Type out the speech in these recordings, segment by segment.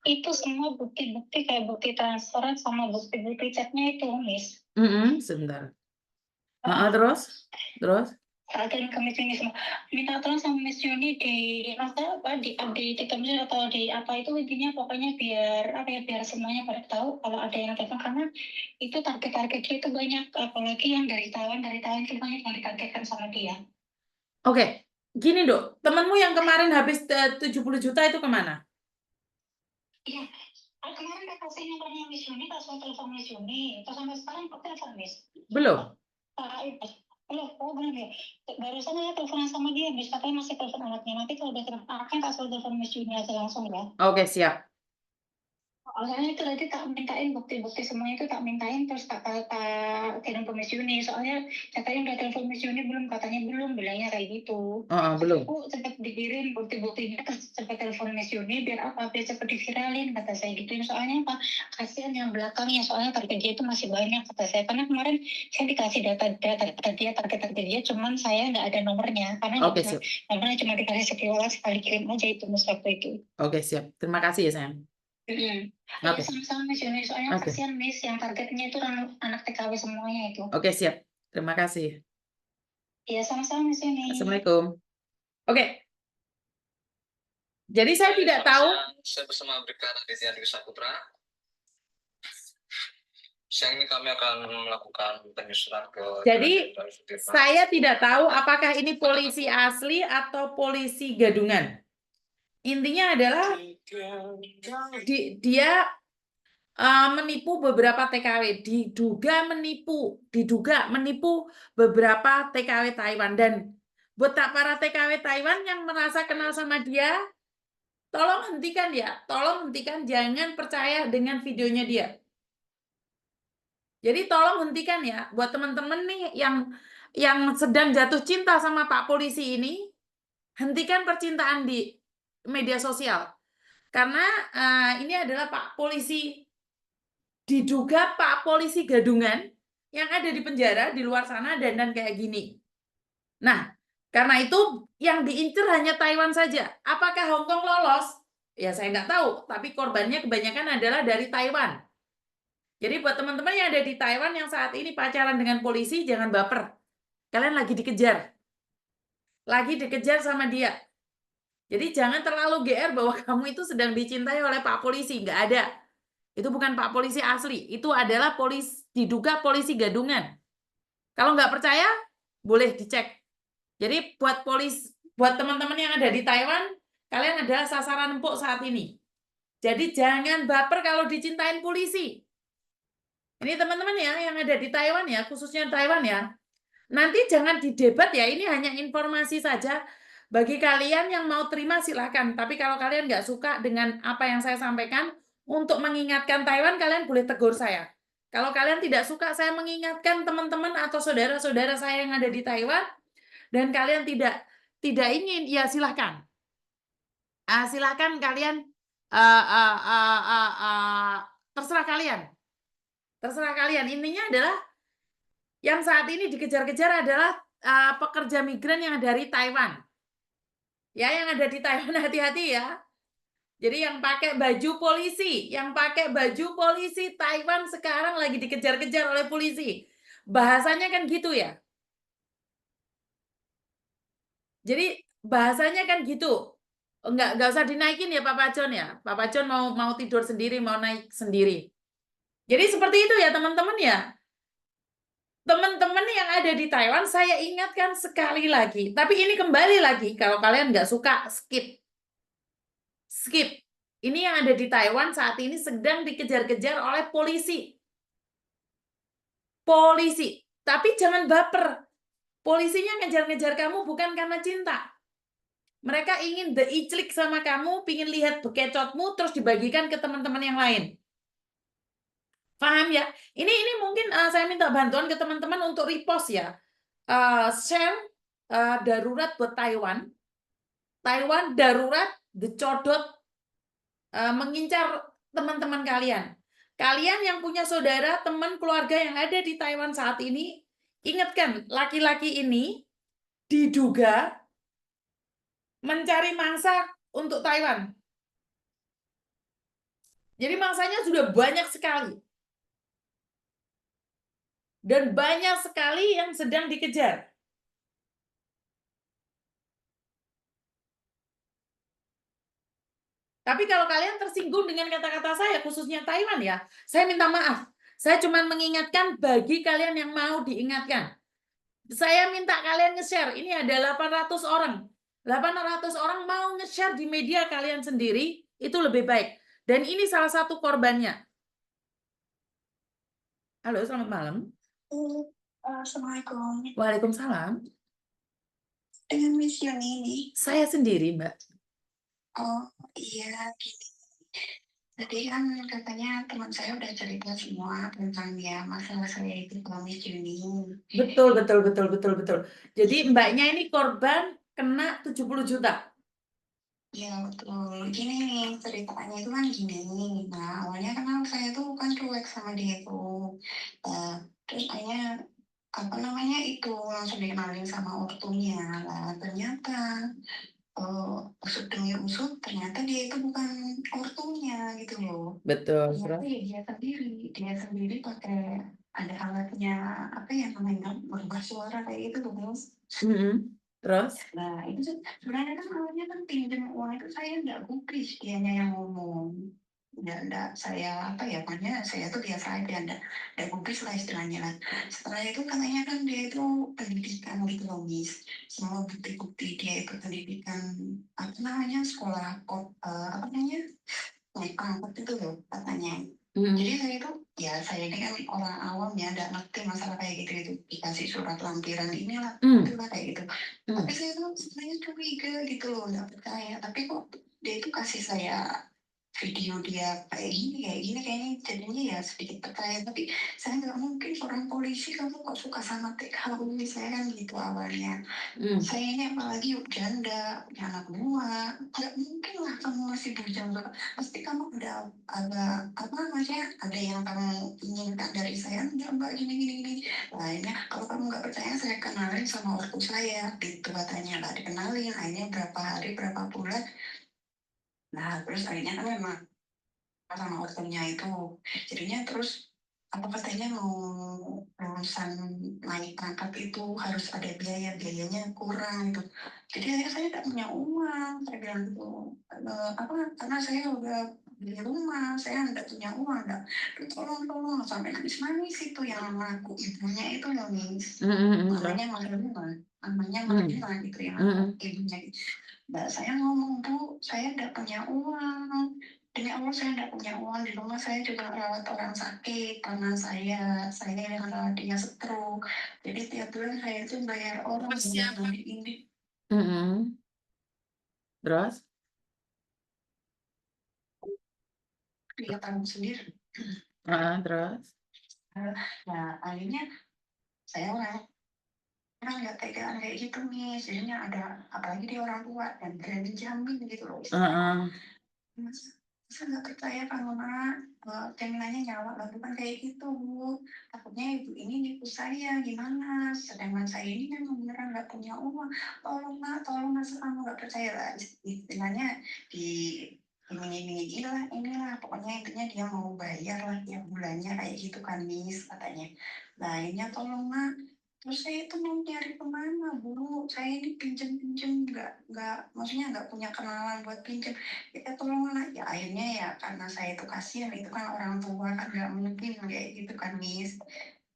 itu semua bukti-bukti kayak bukti transferan sama bukti-bukti chatnya itu, Miss. Sebentar. Terus? Kirim ke Miss Yuni semua. Minta tolong sama Miss Yuni di update Miss atau di apa itu, intinya pokoknya biar semuanya pada tahu kalau ada yang telepon, karena itu target dia itu banyak, apalagi yang dari Taiwan itu banyak yang ditargetkan sama dia. Oke, gini Dok, temanmu yang kemarin habis 70 juta itu kemana? Iya, kemarin udah kasih nomornya Miss Yuni, pas saya telepon Miss Yuni, terus sampai sekarang kok telepon Miss? Belum? Belum ya. Barusan saya telepon sama dia, Miss, katanya masih telepon anaknya. Nanti kalau udah telepon anaknya, tak suruh telepon Miss Yuni aja langsung ya. Oke, siap. Soalnya itu tadi tak mintain bukti-bukti semuanya, itu tak mintain, terus tak kirim ke Miss Yuni. Soalnya katanya udah telepon Miss Yuni belum, katanya belum, bilangnya kayak gitu. Belum. Aku cepet dikirim bukti-buktinya, terus cepet telepon Miss Yuni, biar cepet diviralin, kata saya gitu. Soalnya apa, kasihan yang belakangnya, soalnya target dia itu masih banyak, kata saya. Karena kemarin saya dikasih data dia, target dia, cuman saya nggak ada nomornya, karena nggak bisa, nomornya cuma dikasih sekali kirim aja itu, Miss, waktu itu. Oke, siap. Terima kasih ya, sayang. Oke. Sama-sama Miss Yuni, soalnya kasihan Miss, yang targetnya itu anak TKW semuanya itu. Oke, siap. Terima kasih. Iya, sama-sama Miss Yuni. Assalamualaikum. Oke. Jadi saya tidak tahu. Saya bersama Bribka Raditya Dwi Saputra. Siang ini kami akan melakukan penyusunan ke. Jadi saya tidak tahu apakah ini polisi asli atau polisi gadungan. Intinya adalah dia menipu beberapa TKW, diduga menipu beberapa TKW Taiwan. Dan buat para TKW Taiwan yang merasa kenal sama dia, tolong hentikan ya, jangan percaya dengan videonya dia. Jadi tolong hentikan ya, buat teman-teman nih yang sedang jatuh cinta sama Pak Polisi ini, hentikan percintaan di media sosial. Karena ini adalah Pak Polisi, diduga Pak Polisi gadungan yang ada di penjara di luar sana dan kayak gini. Nah, karena itu yang diincar hanya Taiwan saja. Apakah Hong Kong lolos? Ya saya nggak tahu, tapi korbannya kebanyakan adalah dari Taiwan. Jadi buat teman-teman yang ada di Taiwan yang saat ini pacaran dengan polisi, jangan baper. Kalian lagi dikejar. Sama dia. Jadi jangan terlalu GR bahwa kamu itu sedang dicintai oleh Pak Polisi. Nggak ada. Itu bukan Pak Polisi asli. Itu adalah diduga polisi gadungan. Kalau nggak percaya, boleh dicek. Jadi buat teman-teman yang ada di Taiwan, kalian adalah sasaran empuk saat ini. Jadi jangan baper kalau dicintain polisi. Ini teman-teman ya yang ada di Taiwan ya, khususnya Taiwan ya. Nanti jangan didebat ya, ini hanya informasi saja. Bagi kalian yang mau terima silakan. Tapi kalau kalian nggak suka dengan apa yang saya sampaikan, untuk mengingatkan Taiwan, kalian boleh tegur saya. Kalau kalian tidak suka saya mengingatkan teman-teman atau saudara-saudara saya yang ada di Taiwan, dan kalian tidak ingin, ya silahkan. Silahkan kalian, terserah kalian. Terserah kalian. Intinya adalah yang saat ini dikejar-kejar adalah pekerja migran yang dari Taiwan. Ya, yang ada di Taiwan hati-hati ya. Jadi yang pakai baju polisi, Taiwan sekarang lagi dikejar-kejar oleh polisi. Bahasanya kan gitu ya. Jadi bahasanya kan gitu. Enggak usah dinaikin ya Pak Pacon ya. Pak Pacon mau tidur sendiri, mau naik sendiri. Jadi seperti itu ya teman-teman ya. Teman-teman yang ada di Taiwan, saya ingatkan sekali lagi. Tapi ini kembali lagi, kalau kalian nggak suka, skip. Skip. Ini yang ada di Taiwan saat ini sedang dikejar-kejar oleh polisi. Polisi. Tapi jangan baper. Polisinya ngejar-ngejar kamu bukan karena cinta. Mereka ingin iclik sama kamu, pingin lihat bekecotmu, terus dibagikan ke teman-teman yang lain. Paham ya? Ini mungkin saya minta bantuan ke teman-teman untuk repost ya. Share darurat buat Taiwan. Taiwan darurat, dicodot, mengincar teman-teman kalian. Kalian yang punya saudara, teman, keluarga yang ada di Taiwan saat ini, ingatkan, laki-laki ini diduga mencari mangsa untuk Taiwan. Jadi mangsanya sudah banyak sekali. Dan banyak sekali yang sedang dikejar. Tapi kalau kalian tersinggung dengan kata-kata saya, khususnya Taiwan ya, saya minta maaf. Saya cuma mengingatkan bagi kalian yang mau diingatkan. Saya minta kalian nge-share. Ini ada 800 orang. 800 orang mau nge-share di media kalian sendiri, itu lebih baik. Dan ini salah satu korbannya. Halo, selamat malam. Assalamualaikum. Waalaikumsalam. Dengan Miss Yuni nih. Saya sendiri, Mbak. Oh iya, gini. Tadi kan katanya teman saya udah cerita semua tentang ya masalah saya itu ke Miss Yuni. Betul, betul, betul, betul, betul. Jadi mbaknya ini korban kena 70 juta. Iya betul. Gini nih ceritanya itu kan gini. Nah awalnya kan saya tuh kan cuek sama dia tuh. Terus akhirnya apa namanya itu langsung dikenalin sama ortunya. Lah ternyata usut demi usut ternyata dia itu bukan ortunya gitu loh. Betul, Ternyata terus. ya dia sendiri pakai ada alatnya apa ya namanya merubah suara kayak gitu loh Mas. Terus? Nah itu sebenarnya kan awalnya kan pinjam uang itu saya nggak gubris dianya yang ngomong. Nggak saya apa ya makanya saya tuh biasa aja nggak gubris lah istilahnya lah. Setelah itu katanya kan dia itu pendidikan gitu loh Miss. Semua bukti-bukti dia itu pendidikan apa namanya sekolah apa namanya naik angkot itu loh katanya. Jadi saya itu ya saya ini kan orang awam ya nggak ngerti masalah kayak gitu itu dikasih surat lampiran inilah itulah kayak gitu. Tapi saya tuh sebenarnya curiga gitu loh nggak percaya. Tapi kok dia itu kasih saya video dia kayak gini kayaknya jadinya ya sedikit percaya. Tapi saya nggak mungkin seorang polisi kamu kok suka sama TKW saya kan gitu awalnya. Saya ini apalagi janda punya anak dua nggak mungkin lah kamu masih bujang pasti kamu udah ada apa namanya ada yang kamu inginkan dari saya enggak mbak gini lainnya kalau kamu nggak percaya saya kenalin sama ortu saya gitu katanya lah dikenalin akhirnya berapa hari berapa bulan nah terus akhirnya kan memang sama ortunya itu jadinya terus apa katanya mau lulusan naik pangkat itu harus ada biayanya kurang gitu jadi saya tidak punya uang saya bilang gitu apa karena saya udah beli rumah saya tidak punya uang enggak tolong sampai nangis itu yang mengaku ibunya itu loh Miss namanya Marlina gitu yang ibunya Mbak saya ngomong Bu saya tidak punya uang demi Allah saya tidak punya uang di rumah saya juga merawat orang sakit karena saya yang rawat dia stroke jadi tiap bulan saya itu bayar orang yang ini Terus? dia tanggung sendiri Terus? nah akhirnya saya orang nggak tegaan kayak gitu nih jadinya ada apalagi dia orang tua dan berani jamin gitu loh Masa nggak percaya kan Mama jaminannya nyawa lah bukan kayak gitu Bu takutnya ibu ini nipu saya gimana sedangkan saya ini memang beneran nggak punya uang tolong masa kamu nggak percaya lah istilahnya di iming-iming inilah pokoknya intinya dia mau bayar lah tiap bulannya kayak gitu kan Miss katanya lainnya tolong nak terus saya itu mau nyari kemana Bu saya ini pinjam nggak maksudnya nggak punya kenalan buat pinjam kita tolong anak ya akhirnya ya karena saya itu kasihan itu kan orang tua kan nggak mungkin kayak gitu kan Miss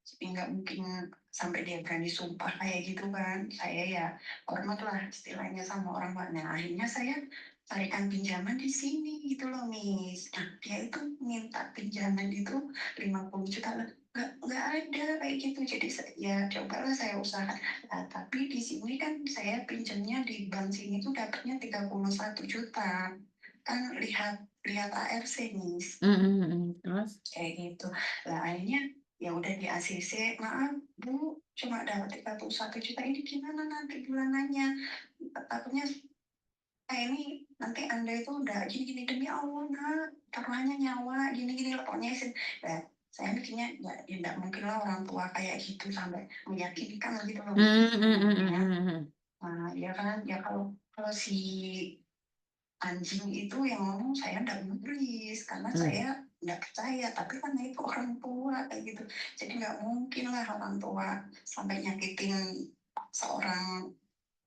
jadi nggak mungkin sampai dia berani sumpah kayak gitu kan saya ya hormat lah istilahnya sama orang tua nah akhirnya saya tarikan pinjaman di sini gitu loh Miss nah dia itu minta pinjaman itu 50 juta nggak ada kayak gitu jadi ya cobalah saya usahakan nah, tapi di sini kan saya pinjamnya di bank sini tuh dapatnya 31 juta kan lihat ARC nih Terus? kayak gitu lah akhirnya ya udah di ACC maaf Bu cuma dapat 31 juta ini gimana nanti bulanannya takutnya ini nanti Anda itu udah gini demi Allah nak taruhannya nyawa gini pokoknya nah, saya mikirnya ya nggak mungkin lah orang tua kayak gitu sampai meyakinkan gitu loh nah ya kan ya kalau si anjing itu yang ngomong saya nggak nulis karena saya nggak percaya, tapi kan itu orang tua kayak gitu, jadi nggak mungkin lah orang tua sampai nyakitin seorang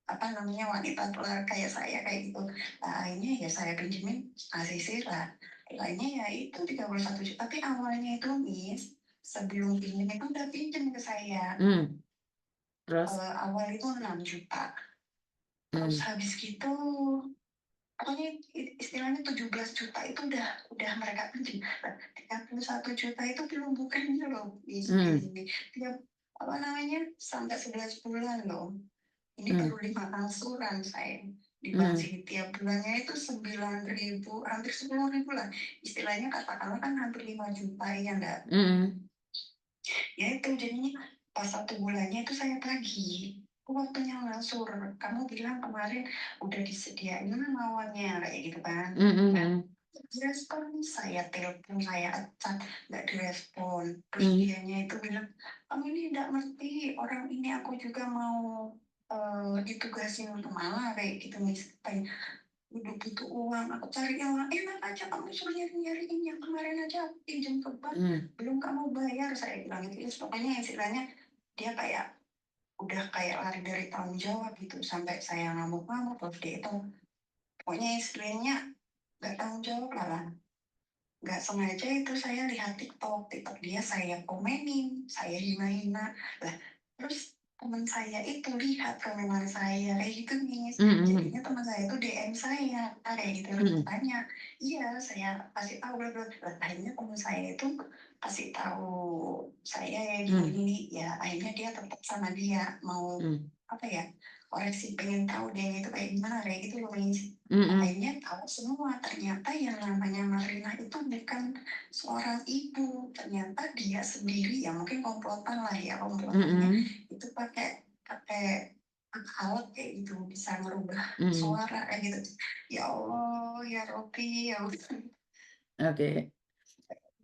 wanita tua kayak saya kayak gitu. Nah, akhirnya ya saya pinjemin ACC lah, lainnya ya itu 31 juta, tapi awalnya itu Miss sebelum pinjem itu udah pinjem ke saya. Terus Awal itu 6 juta, terus habis gitu pokoknya istilahnya 17 juta itu udah mereka pinjam. 31 juta itu belum bukannya loh, ini tiap sampai 11 bulan loh. Ini baru 5 angsuran saya dibagi tiap bulannya itu 9.000, hampir 10.000 lah. Istilahnya katakanlah kan hampir 5 juta ya enggak? Ya itu jadinya pas 1 bulannya itu saya tagih. Waktunya ngangsur, kamu bilang kemarin udah disediain lawannya kayak gitu kan. Direspon, saya telepon, saya chat, nggak direspon. Terus dianya itu bilang, kamu ini nggak ngerti, orang ini aku juga mau ditugasin malah kayak gitu misalnya. Udah butuh uang, aku cari yang enak aja, kamu suruh nyari-nyariin yang kemarin aja pinjam ke bank, belum kamu bayar, saya bilang gitu. Pokoknya istilahnya dia kayak udah kayak lari dari tanggung jawab gitu, sampai saya ngamuk-ngamuk. Terus dia itu pokoknya istilahnya nggak tanggung jawab lah. Nggak sengaja itu saya lihat TikTok dia, saya komenin, saya hina-hina lah. Terus teman saya itu lihat komenan saya kayak gitu nih, jadinya teman saya itu DM saya kayak gitu, tanya, iya saya kasih tahu akhirnya teman saya itu kasih tahu saya ya gini ya, akhirnya dia tetap sama dia mau koreksi, pengen tahu dia itu kayak gimana kayak gitu loh. Akhirnya tahu semua, ternyata yang namanya Marina itu bukan seorang ibu, ternyata dia sendiri ya, mungkin komplotan lah ya, komplotannya itu pakai alat kayak gitu, bisa merubah suara kayak gitu. Ya Allah, ya Robi, ya Oke.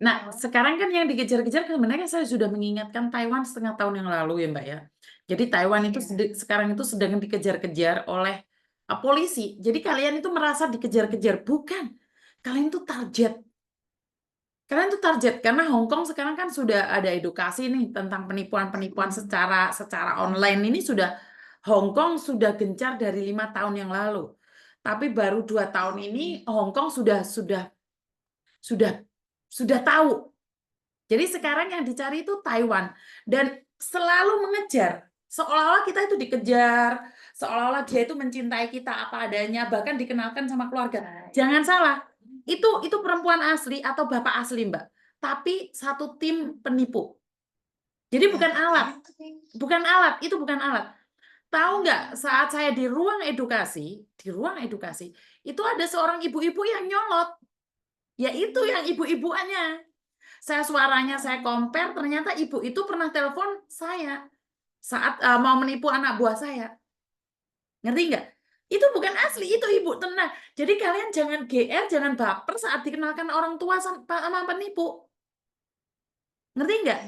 Nah, sekarang kan yang dikejar-kejar sebenarnya saya sudah mengingatkan Taiwan setengah tahun yang lalu ya Mbak ya. Jadi Taiwan itu sekarang itu sedang dikejar-kejar oleh polisi. Jadi kalian itu merasa dikejar-kejar, bukan. Kalian itu target. Kalian itu target karena Hong Kong sekarang kan sudah ada edukasi nih tentang penipuan-penipuan secara online ini sudah Hong Kong sudah gencar dari 5 tahun yang lalu. Tapi baru 2 tahun ini Hong Kong sudah tahu. Jadi sekarang yang dicari itu Taiwan dan selalu mengejar, seolah-olah kita itu dikejar, seolah-olah dia itu mencintai kita apa adanya, bahkan dikenalkan sama keluarga. Jangan salah, itu perempuan asli atau bapak asli Mbak, tapi satu tim penipu. Jadi bukan alat, itu bukan alat. Tahu nggak, saat saya di ruang edukasi, itu ada seorang ibu-ibu yang nyolot. Ya itu yang ibu-ibuannya. Suaranya saya compare, ternyata ibu itu pernah telepon saya saat mau menipu anak buah saya. Ngerti nggak? Itu bukan asli, itu ibu, tenang. Jadi kalian jangan GR, jangan baper saat dikenalkan orang tua sama penipu. Ngerti nggak?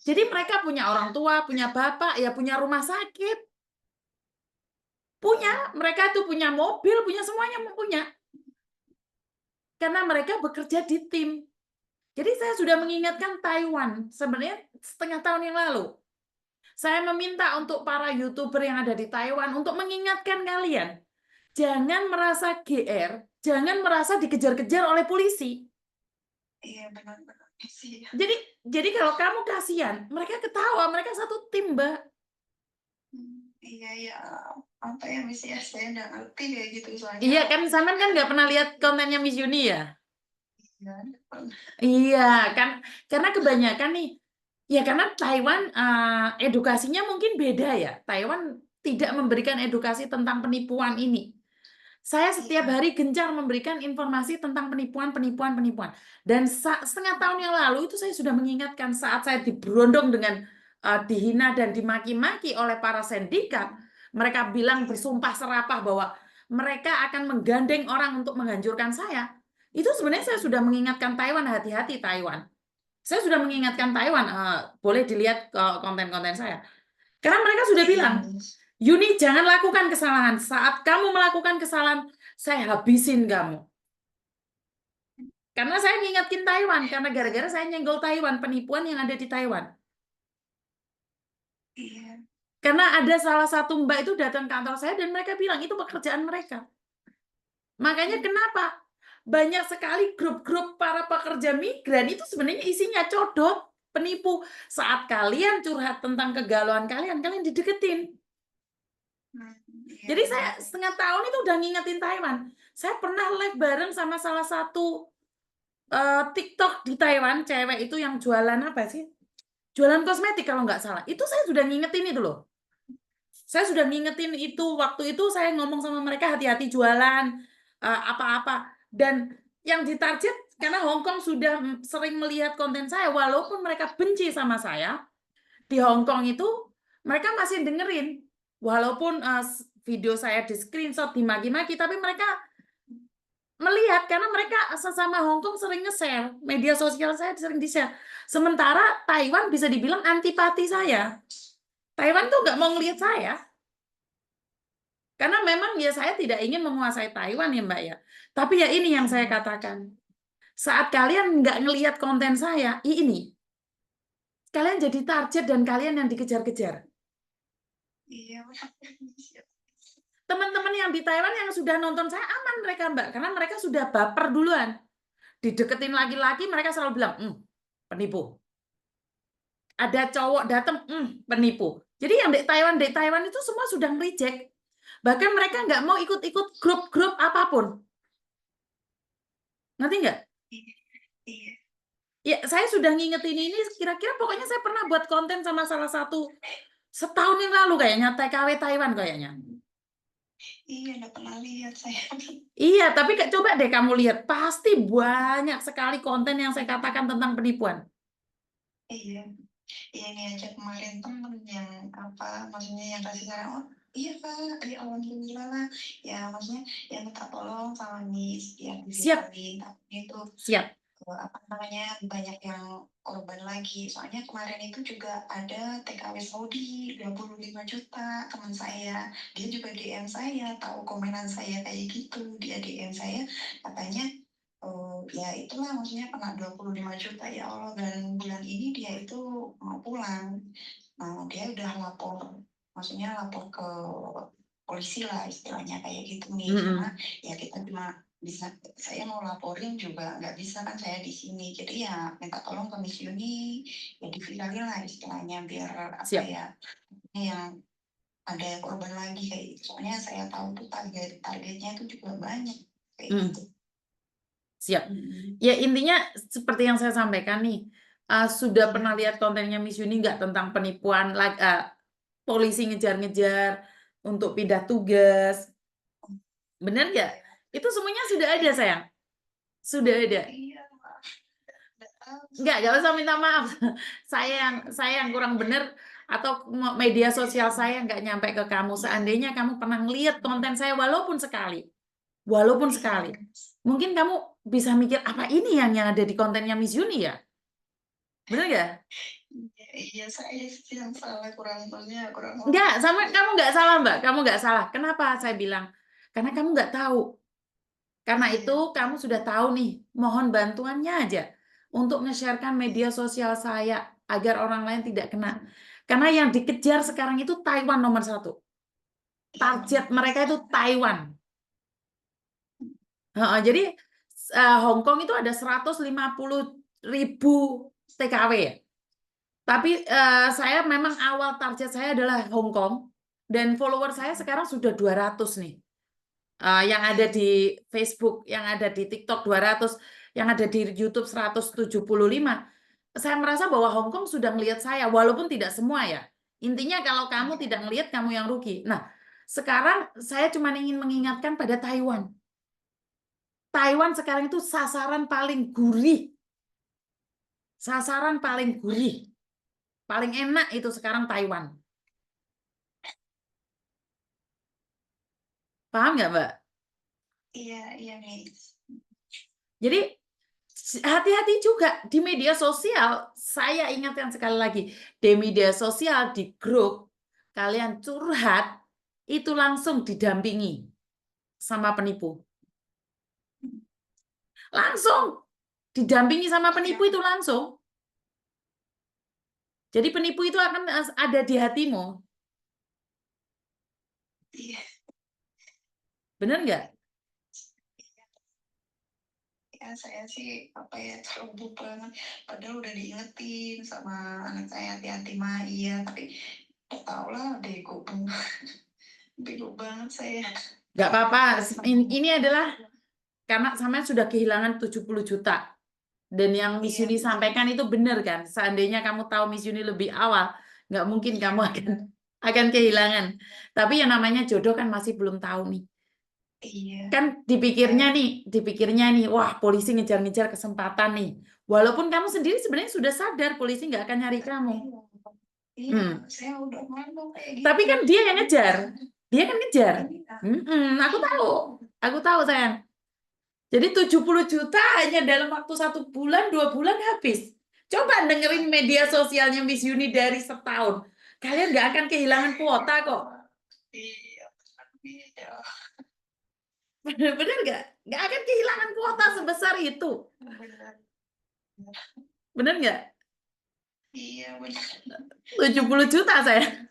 Jadi mereka punya orang tua, punya bapak, ya punya rumah sakit. Punya, mereka tuh punya mobil, punya semuanya punya. Karena mereka bekerja di tim. Jadi saya sudah mengingatkan Taiwan sebenarnya setengah tahun yang lalu. Saya meminta untuk para YouTuber yang ada di Taiwan untuk mengingatkan kalian, jangan merasa GR, jangan merasa dikejar-kejar oleh polisi. Iya benar-benar sih. Jadi kalau kamu kasihan, mereka ketawa, mereka satu tim, Mbak. Iya ya, apa ya Miss ya, saya nggak ngerti kayak gitu soalnya. Iya kan, Saman kan nggak pernah lihat kontennya Miss Yuni ya? Iya kan, karena kebanyakan nih, ya karena Taiwan edukasinya mungkin beda ya. Taiwan tidak memberikan edukasi tentang penipuan ini. Saya setiap hari gencar memberikan informasi tentang penipuan. Dan setengah tahun yang lalu itu saya sudah mengingatkan saat saya diberondong dengan dihina dan dimaki-maki oleh para sindikat. Mereka bilang bersumpah serapah bahwa mereka akan menggandeng orang untuk menghancurkan saya. Itu sebenarnya saya sudah mengingatkan Taiwan, hati-hati Taiwan. Saya sudah mengingatkan Taiwan, boleh dilihat konten-konten saya. Karena mereka sudah bilang, Yuni jangan lakukan kesalahan. Saat kamu melakukan kesalahan, saya habisin kamu. Karena saya ngingetin Taiwan, karena gara-gara saya nyenggol Taiwan, penipuan yang ada di Taiwan. Iya. Karena ada salah satu mbak itu datang ke kantor saya dan mereka bilang itu pekerjaan mereka. Makanya kenapa banyak sekali grup-grup para pekerja migran itu sebenarnya isinya codot, penipu. Saat kalian curhat tentang kegalauan kalian, kalian dideketin. Iya, Jadi benar. saya setengah tahun itu udah ngingetin Taiwan. Saya pernah live bareng sama salah satu TikTok di Taiwan, cewek itu yang jualan apa sih? Jualan kosmetik kalau nggak salah. Itu saya sudah ngingetin itu loh. Saya sudah ngingetin itu, waktu itu saya ngomong sama mereka hati-hati jualan, apa-apa. Dan yang ditarget, karena Hong Kong sudah sering melihat konten saya, walaupun mereka benci sama saya, di Hong Kong itu mereka masih dengerin. Walaupun video saya di screenshot, dimaki-maki, tapi mereka melihat karena mereka sesama Hong Kong sering nge-share, media sosial saya sering di-share. Sementara Taiwan bisa dibilang antipati saya. Taiwan tuh nggak mau ngelihat saya. Karena memang ya saya tidak ingin menguasai Taiwan ya Mbak ya. Tapi ya ini yang saya katakan. Saat kalian nggak ngelihat konten saya, ini. Kalian jadi target dan kalian yang dikejar-kejar. Iya. Teman-teman yang di Taiwan yang sudah nonton saya aman mereka Mbak. Karena mereka sudah baper duluan. Dideketin laki-laki mereka selalu bilang, penipu. Ada cowok datang, penipu. Jadi yang di Taiwan itu semua sudah reject. Bahkan mereka nggak mau ikut-ikut grup-grup apapun. Ngerti nggak? Iya. Ya, saya sudah ngingetin ini, kira-kira pokoknya saya pernah buat konten sama salah satu, setahun yang lalu kayaknya, TKW Taiwan kayaknya. Iya, nggak pernah lihat saya. Iya, tapi coba deh kamu lihat, pasti banyak sekali konten yang saya katakan tentang penipuan. Iya. Iya, ini aja kemarin temen yang maksudnya yang kasih saran, oh iya Kak, ya alhamdulillah lah, ya maksudnya yang minta tolong sama Miss, yang Siap. diviralin, tapi itu Siap. banyak yang korban lagi. Soalnya kemarin itu juga ada TKW Saudi 25 juta teman saya, dia juga DM saya, tahu komenan saya kayak gitu, dia DM saya katanya, ya itulah maksudnya kena 25 juta ya Allah, dan bulan ini dia itu mau pulang. Nah, dia udah maksudnya lapor ke polisi lah istilahnya kayak gitu nih. Cuma ya kita cuma bisa, saya mau laporin juga nggak bisa kan saya di sini. Jadi ya minta tolong ke Miss Yuni, ya diviralin lah istilahnya biar Siap. ya yang ada korban lagi kayak gitu. Soalnya saya tahu tuh targetnya itu juga banyak kayak gitu. Siap. Ya intinya seperti yang saya sampaikan nih, sudah pernah lihat kontennya Miss Yuni nggak tentang penipuan, polisi ngejar-ngejar untuk pindah tugas, benar nggak? Itu semuanya sudah ada sayang, sudah ada. Iya. Nggak usah minta maaf. Saya yang kurang benar atau media sosial saya nggak nyampe ke kamu. Seandainya kamu pernah ngelihat konten saya walaupun sekali, mungkin kamu bisa mikir apa ini yang ada di kontennya Miss Yuni ya? Bener nggak? Iya, saya sih yang salah, kurang. Nggak, kamu nggak salah Mbak, kamu nggak salah. Kenapa saya bilang? Karena kamu nggak tahu. Karena itu kamu sudah tahu nih, mohon bantuannya aja untuk nge-sharekan media sosial saya agar orang lain tidak kena. Karena yang dikejar sekarang itu Taiwan nomor 1. Target mereka itu Taiwan. Jadi Hong Kong itu ada 150.000 TKW ya. Tapi saya memang awal target saya adalah Hong Kong dan follower saya sekarang sudah 200 nih. Yang ada di Facebook, yang ada di TikTok 200, yang ada di YouTube 175. Saya merasa bahwa Hong Kong sudah melihat saya, walaupun tidak semua ya. Intinya kalau kamu tidak melihat, kamu yang rugi. Nah, sekarang saya cuma ingin mengingatkan pada Taiwan. Taiwan sekarang itu sasaran paling gurih. Sasaran paling gurih. Paling enak itu sekarang Taiwan. Paham nggak, Mbak? Iya, Miss. Jadi hati-hati juga di media sosial. Saya ingatkan sekali lagi, di media sosial, di grup, kalian curhat, itu langsung didampingi sama penipu. Langsung didampingi sama penipu itu langsung. Jadi penipu itu akan ada di hatimu. Iya, Bener nggak? ya saya sih apa ya terlalu banget. Padahal udah diingetin sama anak saya hati-hati mah iya, tapi ya tau lah bego banget saya. Nggak apa-apa. Ini adalah karena sampean sudah kehilangan 70 juta. Dan yang Miss Iya, Yuni sampaikan itu benar kan? Seandainya kamu tahu Miss Yuni lebih awal, nggak mungkin iya, kamu akan kehilangan. Tapi yang namanya jodoh kan masih belum tahu nih. iya. Kan dipikirnya nih, wah polisi ngejar-ngejar kesempatan nih. Walaupun kamu sendiri sebenarnya sudah sadar polisi nggak akan nyari kamu. Iya, saya udah malu kayak gitu. Tapi kan dia yang ngejar. Dia kan ngejar. Iya. Aku tahu sayang. Jadi 70 juta hanya dalam waktu 1 bulan, 2 bulan habis. Coba dengerin media sosialnya Miss Yuni dari setahun. Kalian nggak akan kehilangan kuota kok. Iya, iya. Bener nggak? Nggak akan kehilangan kuota sebesar itu. Benar. Bener nggak? Iya, benar. 70 juta saya.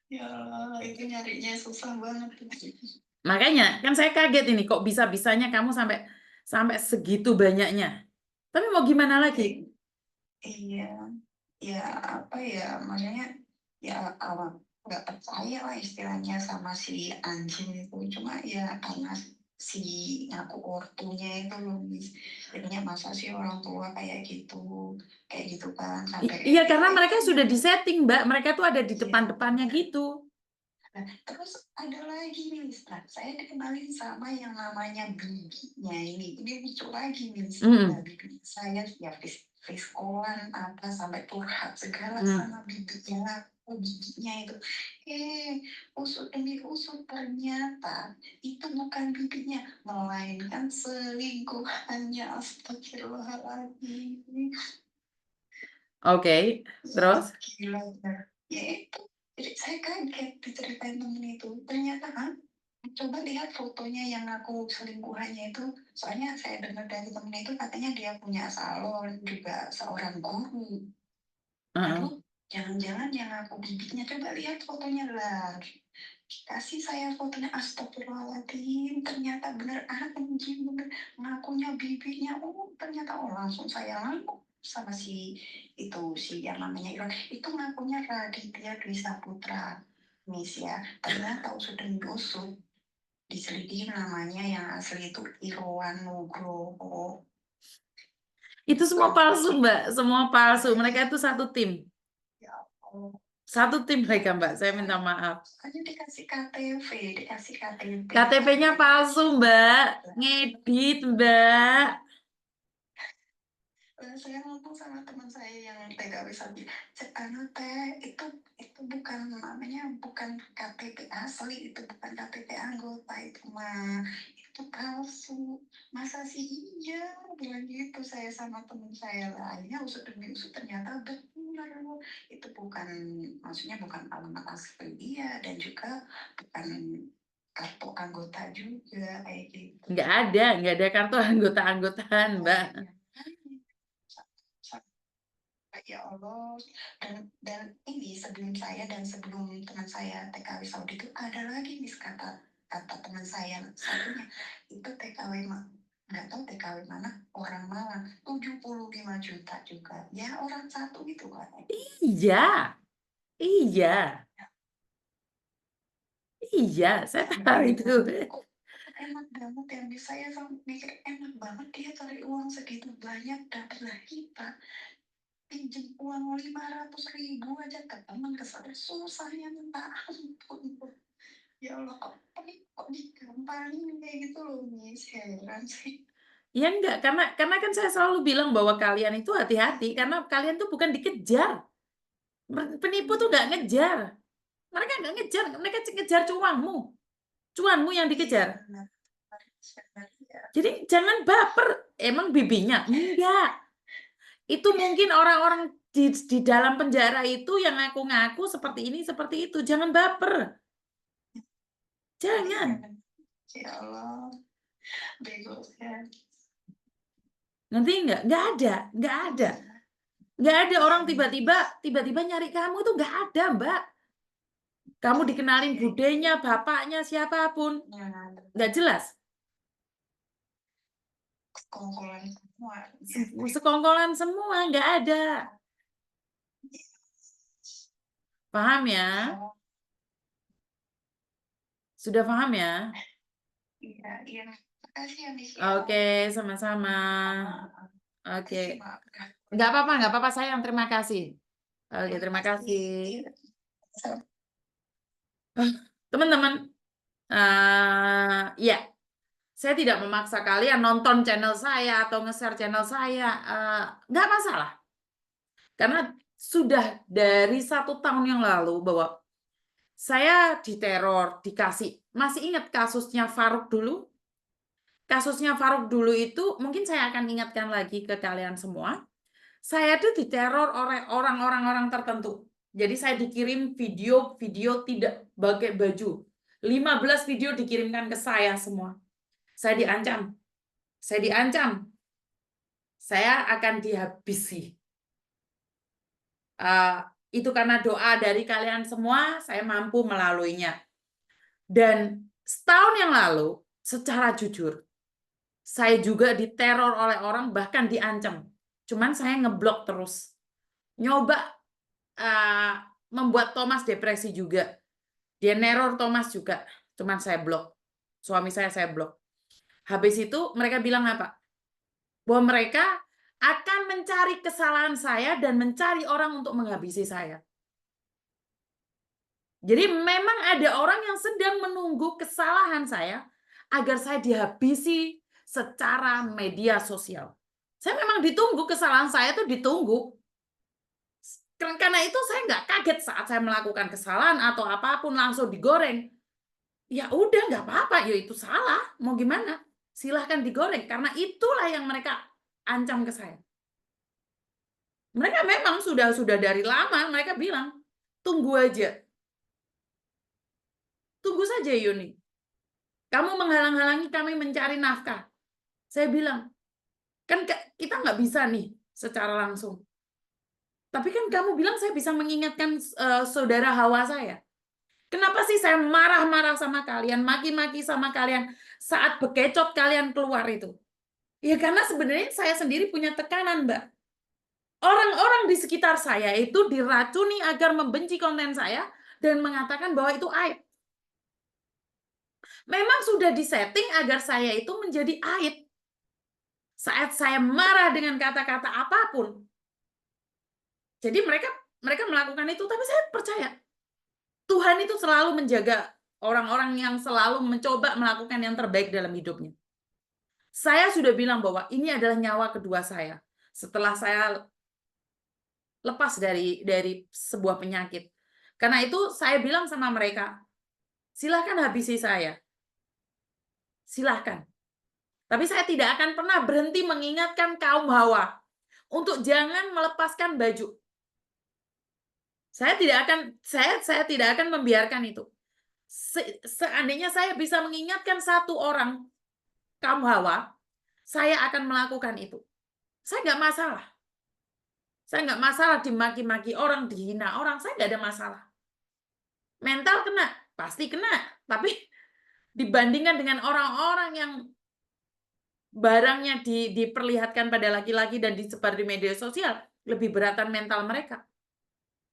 Ya, itu nyarinya susah banget. Makanya kan saya kaget ini kok bisa-bisanya kamu sampai segitu banyaknya. Tapi mau gimana lagi? Iya, ya apa ya, makanya ya awal nggak percaya lah istilahnya sama si anjing itu. Cuma ya karena si ngaku ortunya itu loh, Miss. Jadinya masa sih orang tua kayak gitu kan sampai Iya, karena mereka sudah disetting, Mbak. Mereka tuh ada di depan-depannya gitu. Nah, terus ada lagi nih, nah, saya dikenalin sama yang namanya bibinya ini lucu lagi nih, nah, bibi saya ya fiskolan apa sampai curhat segala sama bibinya itu, usut demi usut ternyata itu bukan bibinya, melainkan selingkuhannya. Astagfirullahaladzim. Oke, terus? Gila, ya itu. Jadi saya kaget diceritain temen itu. Ternyata coba lihat fotonya yang aku selingkuhannya itu. Soalnya saya dengar dari temen itu katanya dia punya salon, juga seorang guru. Lalu jangan-jangan yang aku bibitnya, coba lihat fotonya lah. Kasih saya fotonya, astagfirullahaladzim. Ternyata bener anjing, bener ngakunya bibitnya. Oh ternyata langsung saya ngaku sama si yang namanya Iron itu ngakunya Raditya Dwi Saputra, Miss ya. Ternyata usut demi usut diselidiki namanya yang asli itu Irwan Nugroho. Itu semua palsu, Mbak. Semua palsu. Mereka itu satu tim. Ya Allah. Satu tim mereka, Mbak. Saya minta maaf. Hanya dikasih KTP. KTP-nya palsu, Mbak. Ngedit, Mbak. Saya ngomong sama teman saya yang TKW Sabi, teh itu bukan namanya, bukan KTP asli, itu bukan KTP anggota, itu mah itu palsu. Masa sih iya, bilang gitu saya sama teman saya lah. Akhirnya usut demi usut ternyata benar, itu bukan, maksudnya bukan alamat asli dia dan juga bukan kartu anggota juga kayak gitu. Nggak ada kartu anggota-anggotaan, Mbak. Ya Allah, dan ini sebelum saya dan sebelum teman saya TKW Saudi itu ada lagi nih kata teman saya satunya itu TKW nggak tahu TKW mana, orang Malang 75 juta juga ya, orang satu gitu kan. Iya, saya tahu itu. Enak banget ya, saya mikir enak banget dia cari uang segitu banyak, dapat lagi Pak pinjam uang 500.000 aja ke teman, kesana susahnya minta ampun. Ya Allah, kok digampangin kayak gitu loh, Miss. Heran sih. Ya enggak, karena kan saya selalu bilang bahwa kalian itu hati-hati karena kalian tuh bukan dikejar. Penipu tuh nggak ngejar. Mereka nggak ngejar, mereka ngejar cuanmu. Cuanmu yang dikejar. Jadi jangan baper. Emang bibinya? Enggak. Itu mungkin orang-orang di dalam penjara itu yang ngaku-ngaku seperti ini, seperti itu. Jangan baper. Jangan. Ya Allah. bego kan. Ngerti nggak? Nggak ada, nggak ada. Nggak ada orang tiba-tiba nyari kamu itu nggak ada, Mbak. Kamu dikenalin budenya, bapaknya, siapapun. Nah, Nggak jelas. sekongkolan semua. Sekongkolan semua, nggak ada. Paham ya? Sudah paham ya? Iya, iya. Makasih ya, Miss. Oke, sama-sama. Oke. Makasih, Nggak apa-apa sayang. Terima kasih. Oke, terima kasih. Teman-teman, ya, saya tidak memaksa kalian nonton channel saya atau nge-share channel saya. Nggak masalah. Karena sudah dari 1 tahun yang lalu bahwa saya diteror, dikasih. Masih ingat kasusnya Faruk dulu? Kasusnya Faruk dulu itu mungkin saya akan ingatkan lagi ke kalian semua. Saya tuh diteror oleh orang-orang tertentu. Jadi saya dikirim video-video tidak pakai baju. 15 video dikirimkan ke saya semua. Saya diancam. Saya diancam. Saya akan dihabisi. Itu karena doa dari kalian semua, saya mampu melaluinya. Dan setahun yang lalu, secara jujur, saya juga diteror oleh orang, bahkan diancam. Cuman saya ngeblok terus. Nyoba membuat Thomas depresi juga. Dia neror Thomas juga. Cuman saya blok. Suami saya blok. Habis itu mereka bilang apa? Bahwa mereka akan mencari kesalahan saya dan mencari orang untuk menghabisi saya. Jadi memang ada orang yang sedang menunggu kesalahan saya agar saya dihabisi secara media sosial. Saya memang ditunggu, kesalahan saya itu ditunggu. Karena itu saya nggak kaget saat saya melakukan kesalahan atau apapun langsung digoreng. Ya udah, nggak apa-apa, ya itu salah. Mau gimana? Silahkan digoreng. Karena itulah yang mereka ancam ke saya. Mereka memang sudah dari lama, mereka bilang, tunggu aja. Tunggu saja Yuni. Kamu menghalang-halangi kami mencari nafkah. Saya bilang, kan kita nggak bisa nih secara langsung. Tapi kan kamu bilang saya bisa mengingatkan saudara Hawa saya. Kenapa sih saya marah-marah sama kalian, maki-maki sama kalian saat bekecot kalian keluar itu? Ya karena sebenarnya saya sendiri punya tekanan, Mbak. Orang-orang di sekitar saya itu diracuni agar membenci konten saya dan mengatakan bahwa itu aib. Memang sudah disetting agar saya itu menjadi aib. Saat saya marah dengan kata-kata apapun. Jadi mereka melakukan itu, tapi saya percaya Tuhan itu selalu menjaga orang-orang yang selalu mencoba melakukan yang terbaik dalam hidupnya. Saya sudah bilang bahwa ini adalah nyawa kedua saya. Setelah saya lepas dari sebuah penyakit. Karena itu saya bilang sama mereka, silahkan habisi saya. Silahkan. Tapi saya tidak akan pernah berhenti mengingatkan kaum Hawa untuk jangan melepaskan baju. Saya tidak akan membiarkan itu. Seandainya saya bisa mengingatkan satu orang kaum Hawa, saya akan melakukan itu. Saya nggak masalah. Saya nggak masalah dimaki-maki orang, dihina orang, saya nggak ada masalah. Mental kena, pasti kena. Tapi dibandingkan dengan orang-orang yang barangnya diperlihatkan pada laki-laki dan disebar di media sosial, lebih beratan mental mereka.